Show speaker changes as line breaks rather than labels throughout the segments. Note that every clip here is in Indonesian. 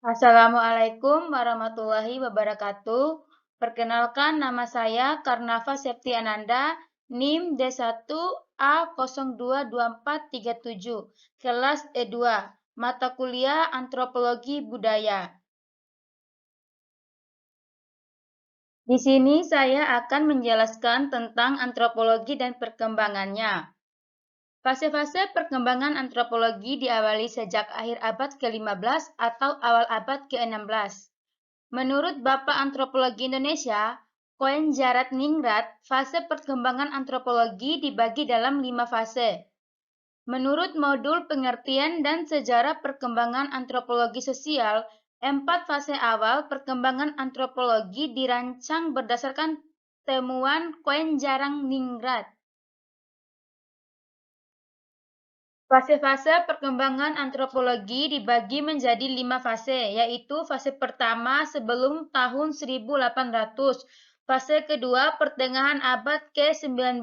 Assalamualaikum warahmatullahi wabarakatuh. Perkenalkan, nama saya Karnafa Septiananda, NIM D1A022437, kelas E2, mata kuliah Antropologi Budaya. Di sini saya akan menjelaskan tentang antropologi dan perkembangannya. Fase-fase perkembangan antropologi diawali sejak akhir abad ke-15 atau awal abad ke-16. Menurut Bapak Antropologi Indonesia, Koen Jarat Ningrat, fase perkembangan antropologi dibagi dalam 5 fase. Menurut modul pengertian dan sejarah perkembangan antropologi sosial, 4 fase awal perkembangan antropologi dirancang berdasarkan temuan Koen Jarang Ningrat. Fase-fase perkembangan antropologi dibagi menjadi 5 fase, yaitu fase pertama sebelum tahun 1800, fase kedua pertengahan abad ke-19,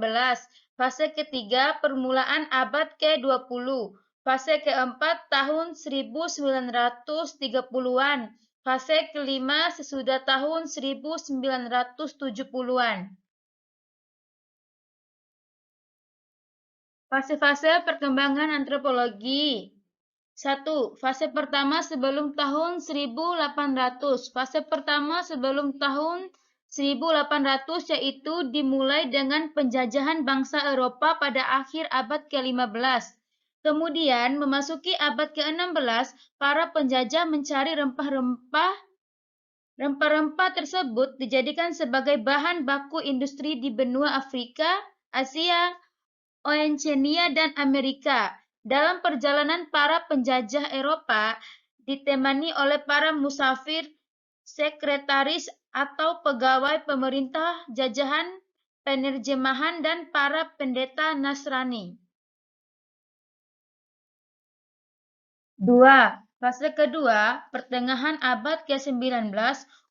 fase ketiga permulaan abad ke-20, fase keempat tahun 1930-an, fase kelima sesudah tahun 1970-an. Fase-fase perkembangan antropologi. 1. Fase pertama sebelum tahun 1800. Fase pertama sebelum tahun 1800 yaitu dimulai dengan penjajahan bangsa Eropa pada akhir abad ke-15. Kemudian memasuki abad ke-16, para penjajah mencari rempah-rempah. Rempah-rempah tersebut dijadikan sebagai bahan baku industri di benua Afrika, Asia, Oceania, dan Amerika. Dalam perjalanan para penjajah Eropa ditemani oleh para musafir, sekretaris atau pegawai pemerintah jajahan, penerjemahan, dan para pendeta Nasrani. 2. Fase kedua, pertengahan abad ke-19,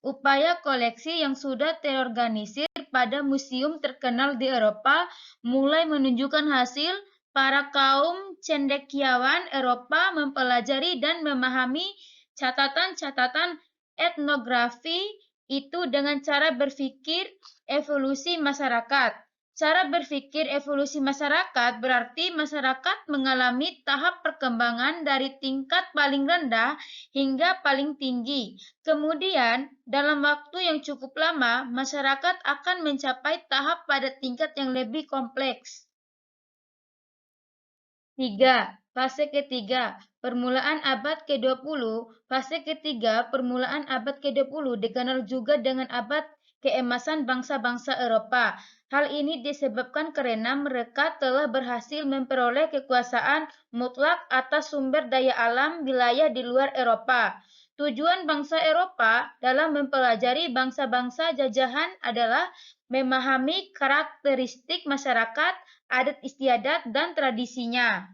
upaya koleksi yang sudah terorganisir pada museum terkenal di Eropa mulai menunjukkan hasil. Para kaum cendekiawan Eropa mempelajari dan memahami catatan-catatan etnografi itu dengan cara berpikir evolusi masyarakat. Cara berpikir evolusi masyarakat berarti masyarakat mengalami tahap perkembangan dari tingkat paling rendah hingga paling tinggi. Kemudian, dalam waktu yang cukup lama, masyarakat akan mencapai tahap pada tingkat yang lebih kompleks. 3. Fase ketiga, permulaan abad ke-20. Fase ketiga, permulaan abad ke-20 dikenal juga dengan abad keemasan bangsa-bangsa Eropa. Hal ini disebabkan karena mereka telah berhasil memperoleh kekuasaan mutlak atas sumber daya alam wilayah di luar Eropa. Tujuan bangsa Eropa dalam mempelajari bangsa-bangsa jajahan adalah memahami karakteristik masyarakat, adat istiadat, dan tradisinya.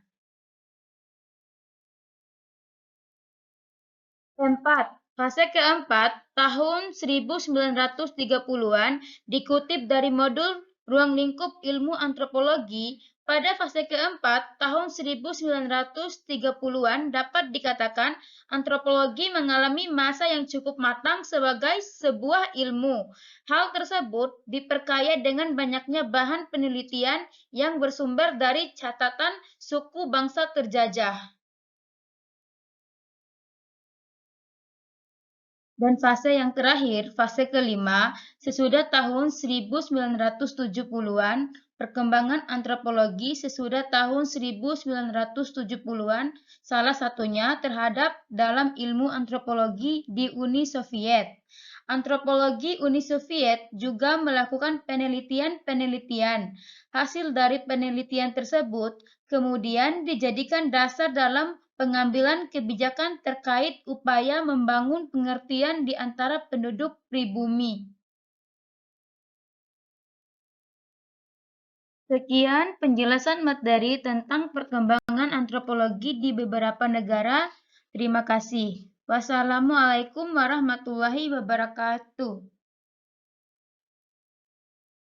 4. Fase keempat, tahun 1930-an, dikutip dari modul Ruang Lingkup Ilmu Antropologi. Pada fase keempat, tahun 1930-an, dapat dikatakan antropologi mengalami masa yang cukup matang sebagai sebuah ilmu. Hal tersebut diperkaya dengan banyaknya bahan penelitian yang bersumber dari catatan suku bangsa terjajah. Dan fase yang terakhir, fase kelima, sesudah tahun 1970-an, perkembangan antropologi sesudah tahun 1970-an, salah satunya terhadap dalam ilmu antropologi di Uni Soviet. Antropologi Uni Soviet juga melakukan penelitian-penelitian. Hasil dari penelitian tersebut kemudian dijadikan dasar dalam pengambilan kebijakan terkait upaya membangun pengertian di antara penduduk pribumi. Sekian penjelasan materi tentang perkembangan antropologi di beberapa negara. Terima kasih. Wassalamualaikum warahmatullahi wabarakatuh.